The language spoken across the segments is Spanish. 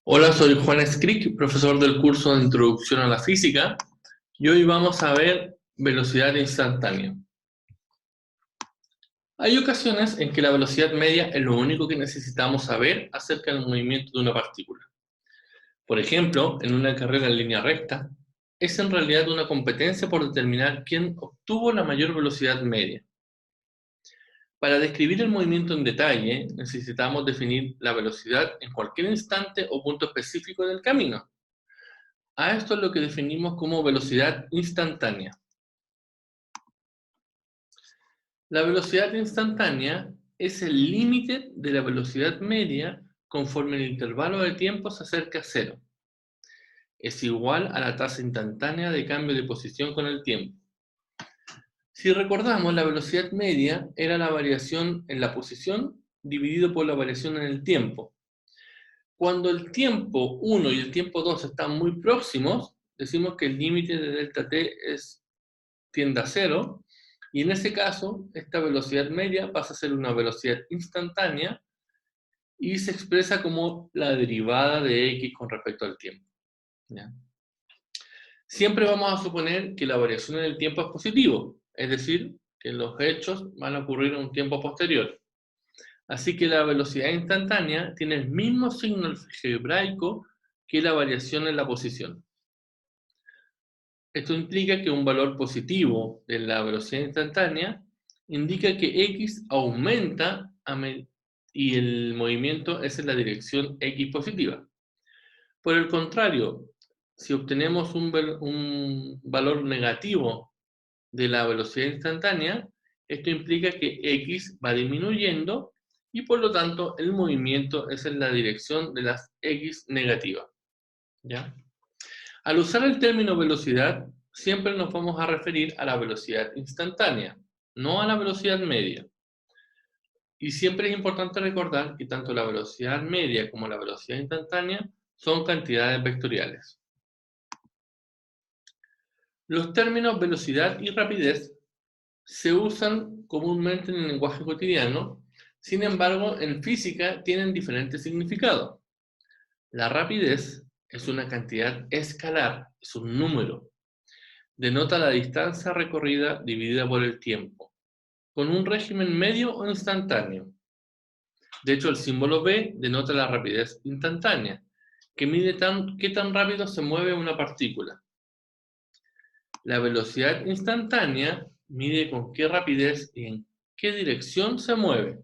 Hola, soy Juan Scrick, profesor del curso de Introducción a la Física, y hoy vamos a ver velocidad instantánea. Hay ocasiones en que la velocidad media es lo único que necesitamos saber acerca del movimiento de una partícula. Por ejemplo, en una carrera en línea recta, es en realidad una competencia por determinar quién obtuvo la mayor velocidad media. Para describir el movimiento en detalle, necesitamos definir la velocidad en cualquier instante o punto específico del camino. A esto es lo que definimos como velocidad instantánea. La velocidad instantánea es el límite de la velocidad media conforme el intervalo de tiempo se acerca a cero. Es igual a la tasa instantánea de cambio de posición con el tiempo. Si recordamos, la velocidad media era la variación en la posición dividido por la variación en el tiempo. Cuando el tiempo 1 y el tiempo 2 están muy próximos, decimos que el límite de delta t tiende a cero, y en ese caso, esta velocidad media pasa a ser una velocidad instantánea y se expresa como la derivada de x con respecto al tiempo. ¿Ya? Siempre vamos a suponer que la variación en el tiempo es positivo, es decir, que los hechos van a ocurrir en un tiempo posterior. Así que la velocidad instantánea tiene el mismo signo algebraico que la variación en la posición. Esto implica que un valor positivo de la velocidad instantánea indica que x aumenta y el movimiento es en la dirección x positiva. Por el contrario, si obtenemos un valor negativo de la velocidad instantánea, esto implica que x va disminuyendo y por lo tanto el movimiento es en la dirección de las x negativas. ¿Ya? Al usar el término velocidad, siempre nos vamos a referir a la velocidad instantánea, no a la velocidad media. Y siempre es importante recordar que tanto la velocidad media como la velocidad instantánea son cantidades vectoriales. Los términos velocidad y rapidez se usan comúnmente en el lenguaje cotidiano, sin embargo, en física tienen diferentes significados. La rapidez es una cantidad escalar, es un número. Denota la distancia recorrida dividida por el tiempo, con un régimen medio o instantáneo. De hecho, el símbolo v denota la rapidez instantánea, que mide qué tan rápido se mueve una partícula. La velocidad instantánea mide con qué rapidez y en qué dirección se mueve.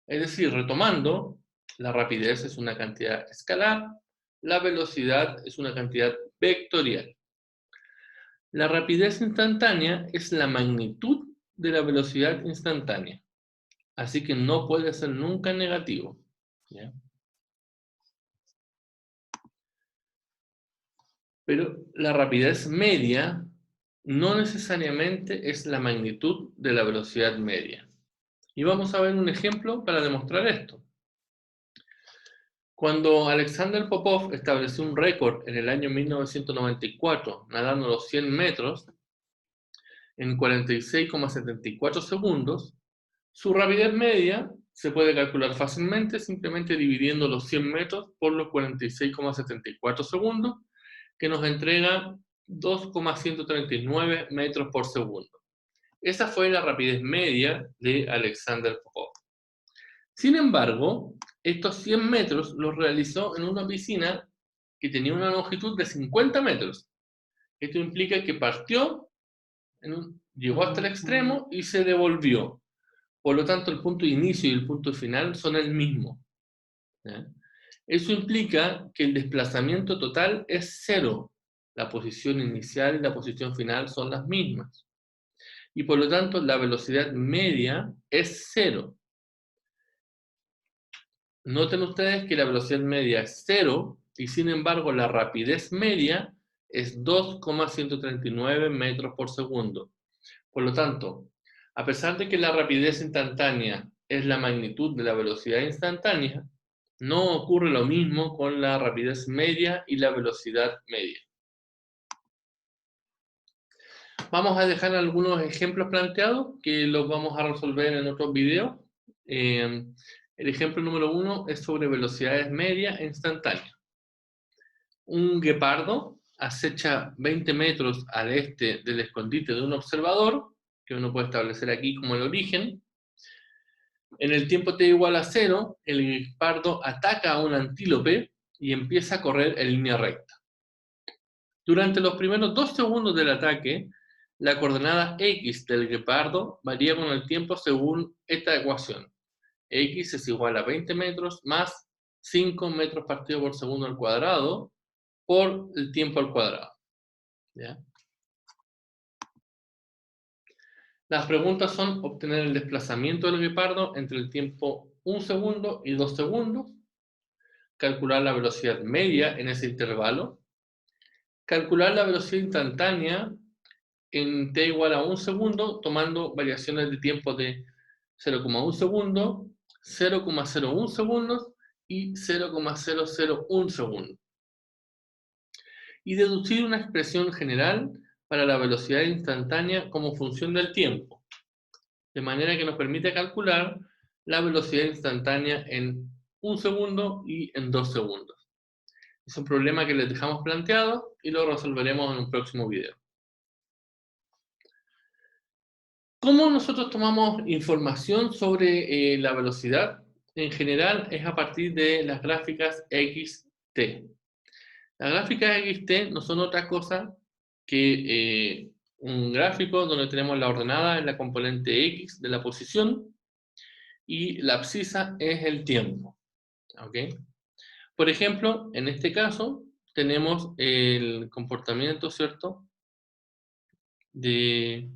Es decir, retomando, la rapidez es una cantidad escalar, la velocidad es una cantidad vectorial. La rapidez instantánea es la magnitud de la velocidad instantánea, así que no puede ser nunca negativo. ¿Ya? Pero la rapidez media no necesariamente es la magnitud de la velocidad media. Y vamos a ver un ejemplo para demostrar esto. Cuando Alexander Popov estableció un récord en el año 1994 nadando los 100 metros en 46,74 segundos, su rapidez media se puede calcular fácilmente simplemente dividiendo los 100 metros por los 46,74 segundos, que nos entrega 2,139 metros por segundo. Esa fue la rapidez media de Alexander Popov. Sin embargo, estos 100 metros los realizó en una piscina que tenía una longitud de 50 metros. Esto implica que partió, llegó hasta el extremo y se devolvió. Por lo tanto, el punto de inicio y el punto final son el mismo. ¿Ya? Eso implica que el desplazamiento total es cero. La posición inicial y la posición final son las mismas. Y por lo tanto, la velocidad media es cero. Noten ustedes que la velocidad media es cero y sin embargo la rapidez media es 2,139 metros por segundo. Por lo tanto, a pesar de que la rapidez instantánea es la magnitud de la velocidad instantánea, no ocurre lo mismo con la rapidez media y la velocidad media. Vamos a dejar algunos ejemplos planteados que los vamos a resolver en otros videos. El ejemplo número 1 es sobre velocidades media e instantánea. Un guepardo acecha 20 metros al este del escondite de un observador, que uno puede establecer aquí como el origen. En el tiempo t igual a 0, el guepardo ataca a un antílope y empieza a correr en línea recta. Durante los primeros 2 segundos del ataque, la coordenada x del guepardo varía con el tiempo según esta ecuación. X es igual a 20 metros más 5 metros partido por segundo al cuadrado por el tiempo al cuadrado. ¿Ya? Las preguntas son obtener el desplazamiento del guepardo entre el tiempo 1 segundo y 2 segundos, calcular la velocidad media en ese intervalo, calcular la velocidad instantánea en t igual a 1 segundo, tomando variaciones de tiempo de 0,1 segundo, 0,01 segundos y 0,001 segundos. Y deducir una expresión general para la velocidad instantánea como función del tiempo, de manera que nos permite calcular la velocidad instantánea en 1 segundo y en 2 segundos. Es un problema que les dejamos planteado y lo resolveremos en un próximo video. ¿Cómo nosotros tomamos información sobre la velocidad? En general es a partir de las gráficas XT. Las gráficas XT no son otra cosa que un gráfico donde tenemos la ordenada en la componente X de la posición y la abscisa es el tiempo. ¿Okay? Por ejemplo, en este caso tenemos el comportamiento, ¿cierto?, de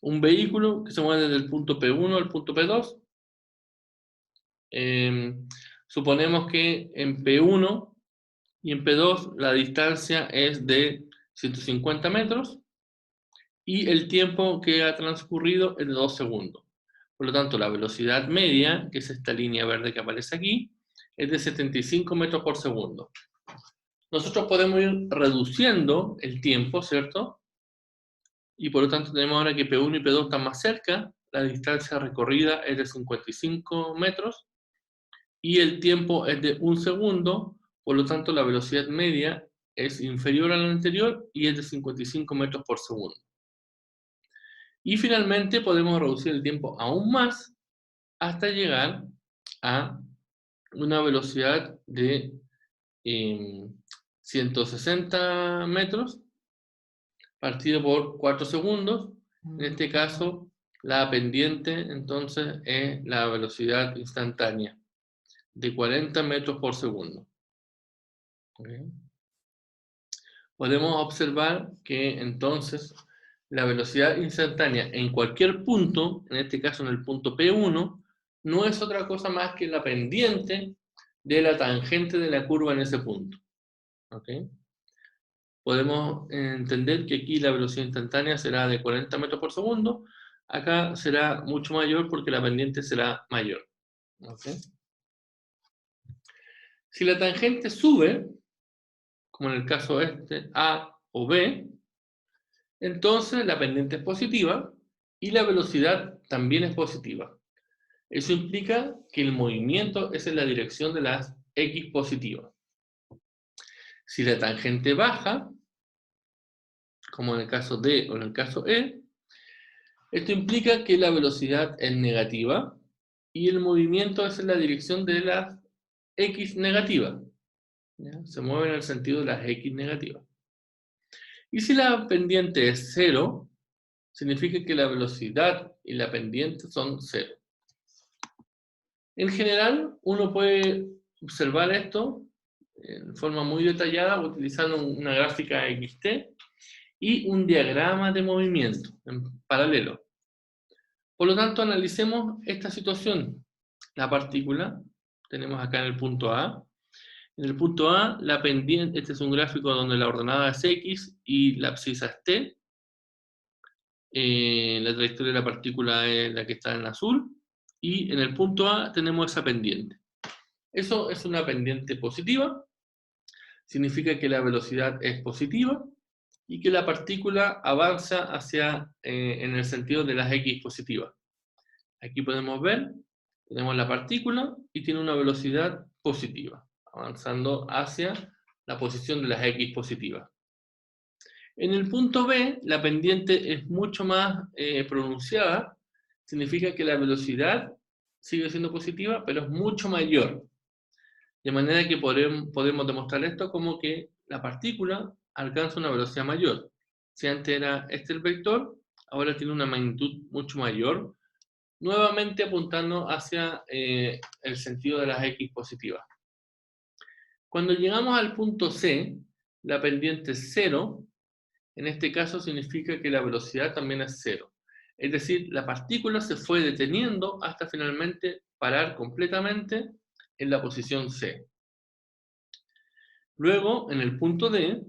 un vehículo que se mueve desde el punto P1 al punto P2. Suponemos que en P1 y en P2 la distancia es de 150 metros y el tiempo que ha transcurrido es de 2 segundos. Por lo tanto, la velocidad media, que es esta línea verde que aparece aquí, es de 75 metros por segundo. Nosotros podemos ir reduciendo el tiempo, ¿cierto? Y por lo tanto tenemos ahora que P1 y P2 están más cerca, la distancia recorrida es de 55 metros y el tiempo es de 1 segundo, por lo tanto la velocidad media es inferior a la anterior y es de 55 metros por segundo. Y finalmente podemos reducir el tiempo aún más hasta llegar a una velocidad de 160 metros partido por 4 segundos. En este caso, la pendiente entonces es la velocidad instantánea de 40 metros por segundo. ¿Okay? Podemos observar que entonces la velocidad instantánea en cualquier punto, en este caso en el punto P1, no es otra cosa más que la pendiente de la tangente de la curva en ese punto. ¿Okay? Podemos entender que aquí la velocidad instantánea será de 40 metros por segundo, acá será mucho mayor porque la pendiente será mayor. ¿Okay? Si la tangente sube, como en el caso este, A o B, entonces la pendiente es positiva y la velocidad también es positiva. Eso implica que el movimiento es en la dirección de las X positivas. Si la tangente baja, como en el caso D o en el caso E, esto implica que la velocidad es negativa y el movimiento es en la dirección de las X negativas. ¿Ya? Se mueve en el sentido de las X negativas. Y si la pendiente es 0, significa que la velocidad y la pendiente son 0. En general, uno puede observar esto en forma muy detallada utilizando una gráfica XT y un diagrama de movimiento en paralelo. Por lo tanto, analicemos esta situación. La partícula, tenemos acá en el punto A. En el punto A, la pendiente, este es un gráfico donde la ordenada es X y la abscisa es T. La trayectoria de la partícula es la que está en azul. Y en el punto A tenemos esa pendiente. Eso es una pendiente positiva. Significa que la velocidad es positiva y que la partícula avanza hacia, en el sentido de las X positivas. Aquí podemos ver, tenemos la partícula y tiene una velocidad positiva, avanzando hacia la posición de las X positivas. En el punto B, la pendiente es mucho más pronunciada, significa que la velocidad sigue siendo positiva, pero es mucho mayor. De manera que podemos demostrar esto como que la partícula alcanza una velocidad mayor. Si antes era este el vector, ahora tiene una magnitud mucho mayor, nuevamente apuntando hacia el sentido de las X positivas. Cuando llegamos al punto C, la pendiente es 0, en este caso significa que la velocidad también es 0. Es decir, la partícula se fue deteniendo hasta finalmente parar completamente en la posición C. Luego, en el punto D,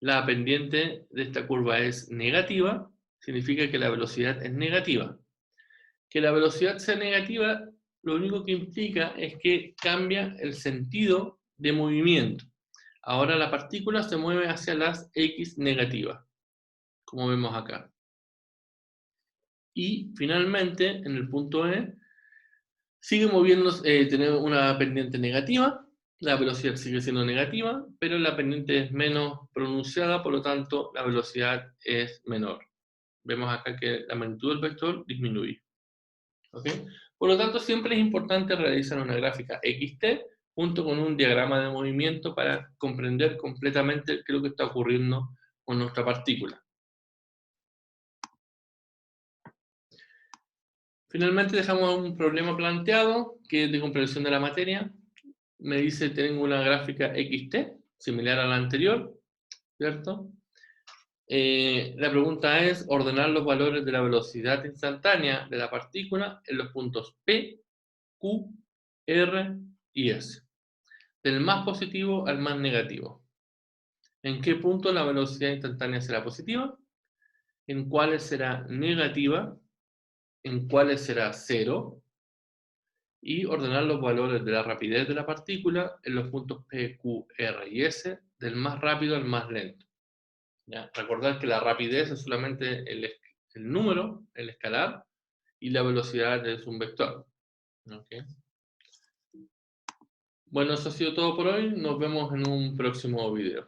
la pendiente de esta curva es negativa, significa que la velocidad es negativa. Que la velocidad sea negativa, lo único que implica es que cambia el sentido de movimiento. Ahora la partícula se mueve hacia las X negativas, como vemos acá. Y finalmente, en el punto E, sigue moviéndose, tenemos una pendiente negativa, la velocidad sigue siendo negativa, pero la pendiente es menos pronunciada, por lo tanto la velocidad es menor. Vemos acá que la magnitud del vector disminuye. ¿Okay? Por lo tanto, siempre es importante realizar una gráfica XT junto con un diagrama de movimiento para comprender completamente qué es lo que está ocurriendo con nuestra partícula. Finalmente dejamos un problema planteado, que es de comprensión de la materia. Me dice, tengo una gráfica XT, similar a la anterior, ¿cierto? La pregunta es ordenar los valores de la velocidad instantánea de la partícula en los puntos P, Q, R y S, del más positivo al más negativo. ¿En qué punto la velocidad instantánea será positiva? ¿En cuáles será negativa? ¿En cuáles será cero? Y ordenar los valores de la rapidez de la partícula en los puntos P, Q, R y S, del más rápido al más lento. ¿Ya? Recordar que la rapidez es solamente el número, el escalar, y la velocidad es un vector. ¿Okay? Bueno, eso ha sido todo por hoy. Nos vemos en un próximo video.